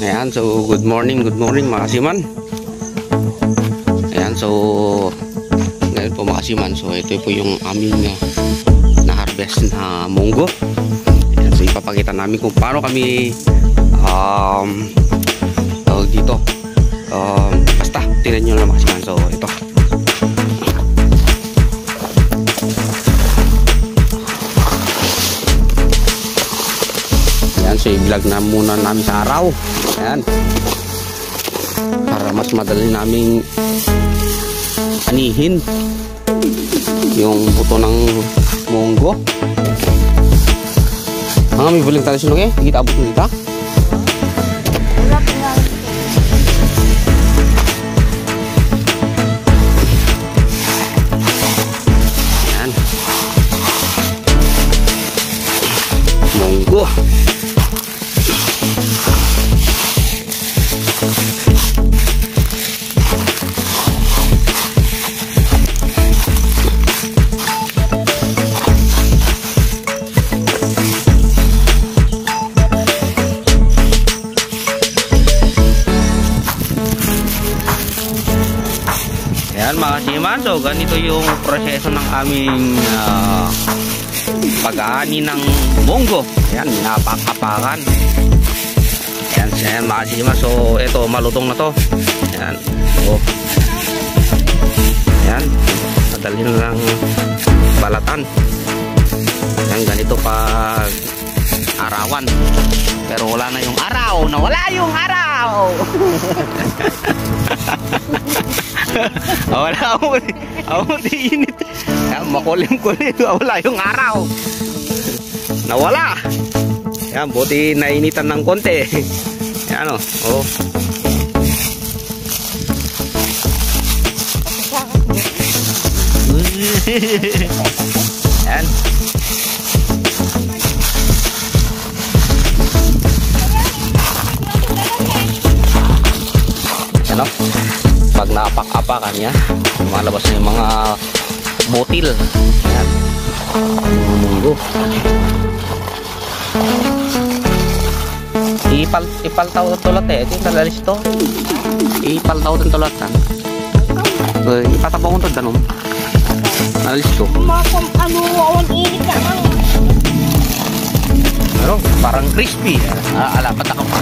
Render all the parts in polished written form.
Ayan, so good morning mga kasiman. Ayan, so ngayon po mga kasiman, so ito po yung aming na-harvest na munggo. Ayan, so ipapakita namin kung paano kami tawag dito, basta tingnan nyo lang mga kasiman. So ito, so i-vlog na muna namin sa araw. Ayan, para mas madali naming anihin yung buto ng munggo. May buling tayo sinuke, kita abot mo dito. Ayan, munggo. Ayan mga kasiman, so ganito yung proseso ng aming pag-aani ng munggo. Ayan, napak-apakan. Ayan mga kasiman, so ito malutong na to. Ayan, so ayan, madali na lang balatan. Ayan, ganito pag arawan. Pero wala na yung araw, nawala yung araw. Wala ako di init. Makulim-kulim, wala yung araw. Nawala. Yan, buti nainitan ng konti. Yan o. Oh. Yan. Ano? Pag naapak-apakan niya, malabas na yung mga butil. Ayan, munggo. Ipaltaw ng tulat ito yung talalis to. Ipaltaw ng tulatan. Ipatabaw ko ito danom. Talalis to. Awan init ka lang. Pero parang crispy. Alapat ako pa.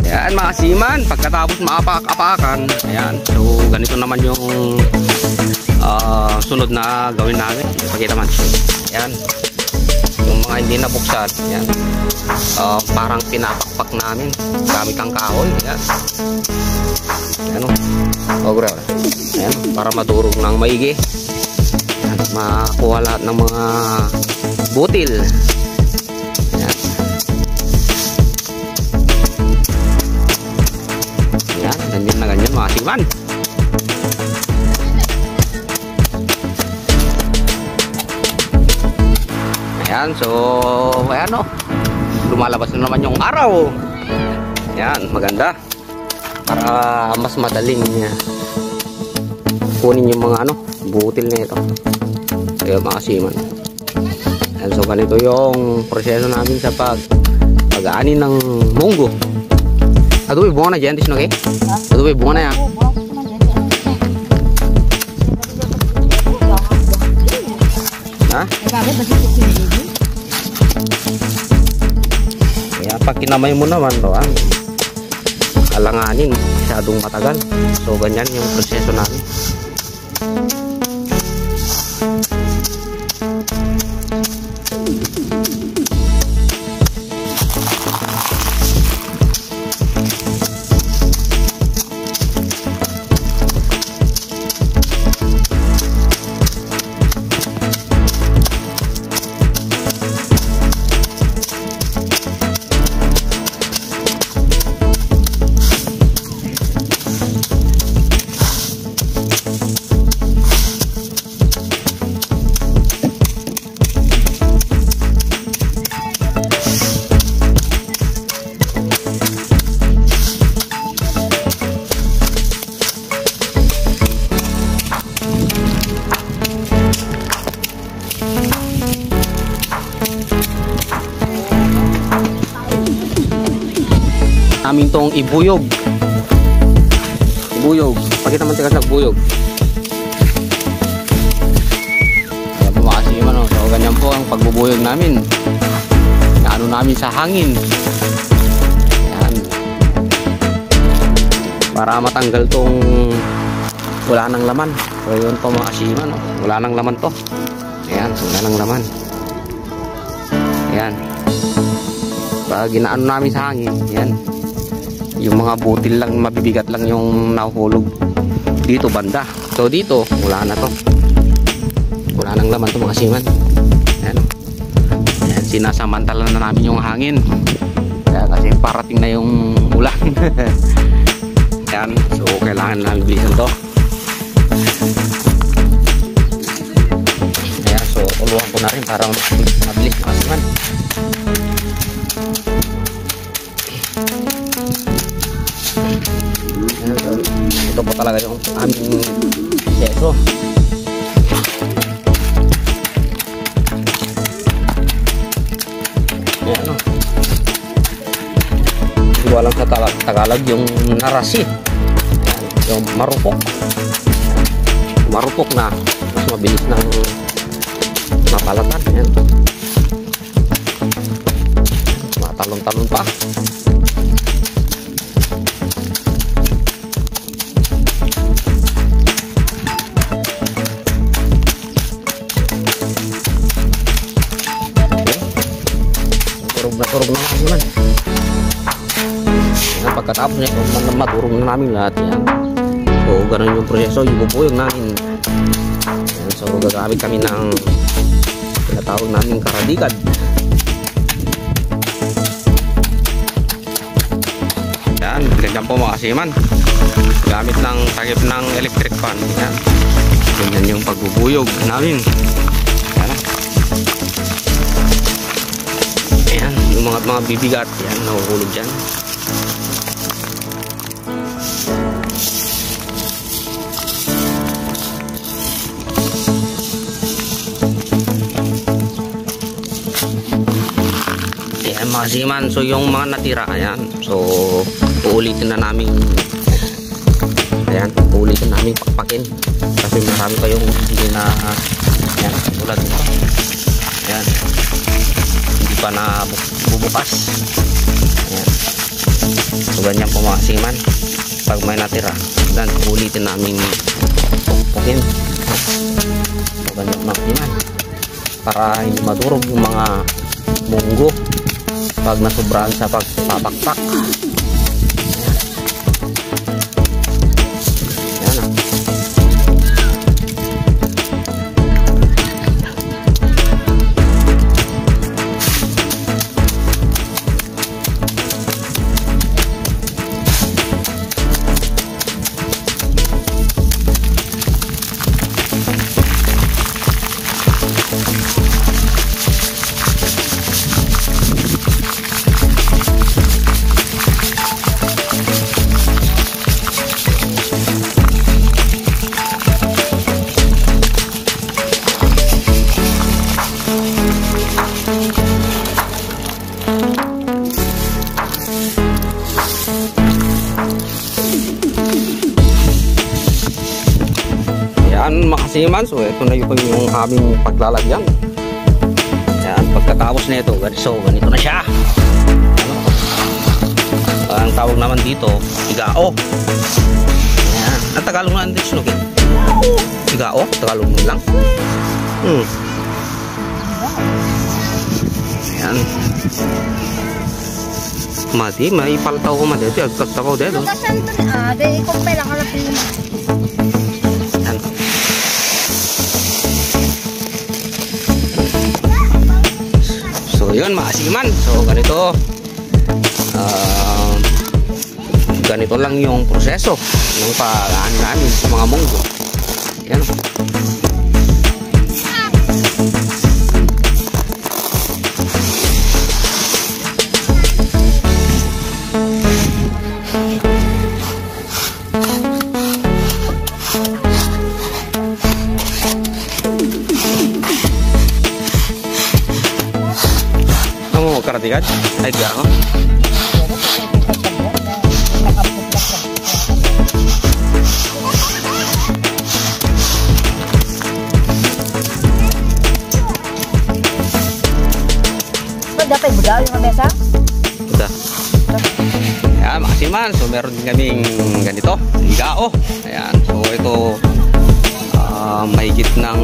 Ayan mga kasiman, pagkatapos maapak-apakan, ayan, so ganito naman yung sunod na gawin namin. Ipakita man. Ayan, yung mga hindi nabuksan, ayan, parang pinapakpak namin gamit ang kahoy. Ayan, ayan o, ayan, para madurog ng maigi. Ayan, makuha lahat ng mga butil. Ayan, ayan, ganyan na ganyan mga kasiman. Ayan, so ayan o, lumalabas na naman yung araw. Ayan, maganda, para mas madaling kunin yung mga butil na ito. Ayan mga kasiman. Ayan, so ganito yung proseso namin sa pag-aani ng munggo. Aduh, bunga na dyan, okay? Aduh, bunga na yan. Ha? Kaya pag kinamay mo naman, alanganin, masyadong matagal. So ganyan yung proseso namin. namin tong ibuyog. Ibuyog. Pakita man tigas ng buyog. Ayan po mga kasiman. So ganyan po ang pagbubuyog namin. Naano namin sa hangin. Ayan. Para matanggal tong wala nang laman. So yun po mga kasiman. Wala nang laman to. Ayan. Wala nang laman. Ayan. Pag ginaano namin sa hangin. Ayan. Yung mga butil lang, mabibigat lang yung nahuhulog dito banda. So dito, wala na to. Wala nang laman to mga kasiman. Ayan. Ayan, sinasamantala na namin yung hangin. Kaya kasi parating na yung ulan. Ayan, so kailangan lang bilisan to. Ayan, so tuluhan ko na rin para mabilis mga kasiman. Ito po talaga yung aming proseso. Ayan o. Hindi ko alam sa Tagalog yung narasi. Ayan, yung marupok. Marupok na mas mabilis ng mapalatan. Ayan. Matalon-talon pa. Turog na namin. Yan, pagkatapos niya, maturog na namin lahat yan. So, ganun yung proseso, yung bubuyog namin. Yan, so, gagamit kami ng tinatawag namin karadigan. Yan, ganyan po mga kasiman. Gamit ng takip ng electric fan. Yan, ganyan yung pagbubuyog namin. Yan. Ayan, yung mga bibigat yan, nahuhulog dyan. Ayan mga kasiman, so yung mga natira, ayan, so uulitin na namin. Ayan, uulitin namin pakpakin kasi marami kayong hindi na ayan, tulad nito. Ayan, pa na bubukas. Ayan. So ganyan po mga kasiman, pag may natira dan ulitin namin pukin. So ganyan mga kasiman, para hindi madurog yung mga munggo pag nasubrahan sa pagpapakpak. Ayan. Yan mga kasiman, so ito na yung aming paglalagyan. Yan, pagkatapos na ito, so ganito na siya. Ang tawag naman dito, igao. Yan, ang Tagalog na andis, no? Igao, Tagalog mo lang. Yan. Mati, may paltaw ko mati. Ito, agkataw ko dito. Dahil kung pala kalapin. Yan. So yun mga kasiman, so ganito ganito lang yung proseso ng pag-aan namin sa mga munggo. Yan. Kamu mau karatikan? Ay, gano'n? Dapat budaw yung mabesa? Ito. Ayan, mga siman. So, meron din kaming ganito. Igao. Ayan. So, ito mahigit ng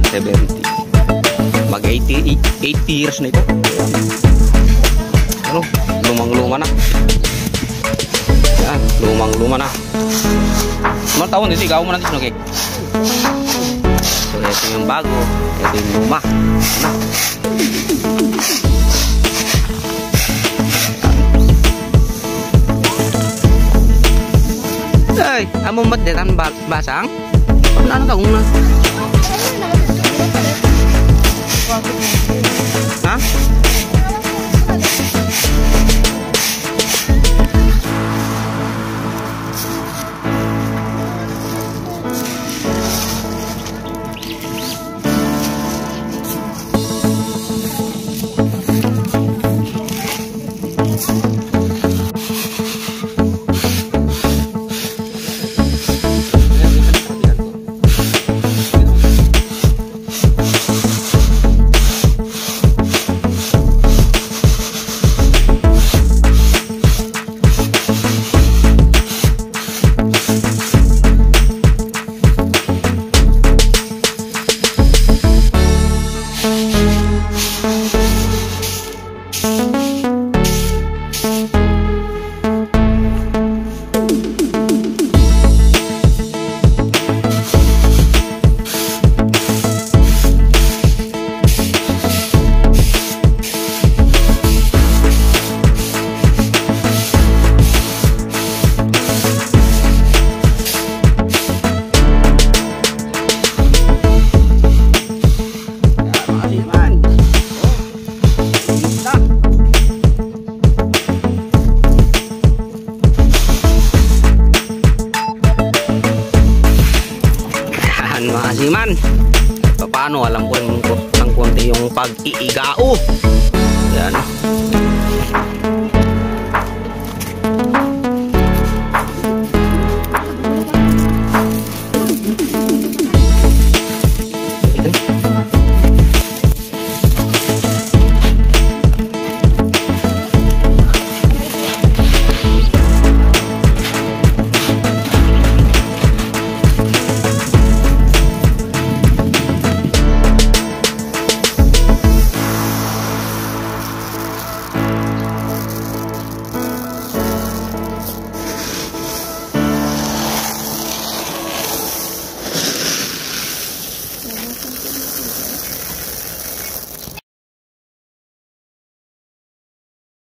70. Mag 80 years na ito. Ayan. Ano? Lumang-luma na. Ayan. Lumang-luma na. Mga taon dito, igao mo natin sinugig. So, ito yung bago. Ito yung luma. Ano? Ay, amo mat detan basang? Ano ta kung na? Ha? Mga siman, paano alam ko ng konti yung pag-iigao. Yan.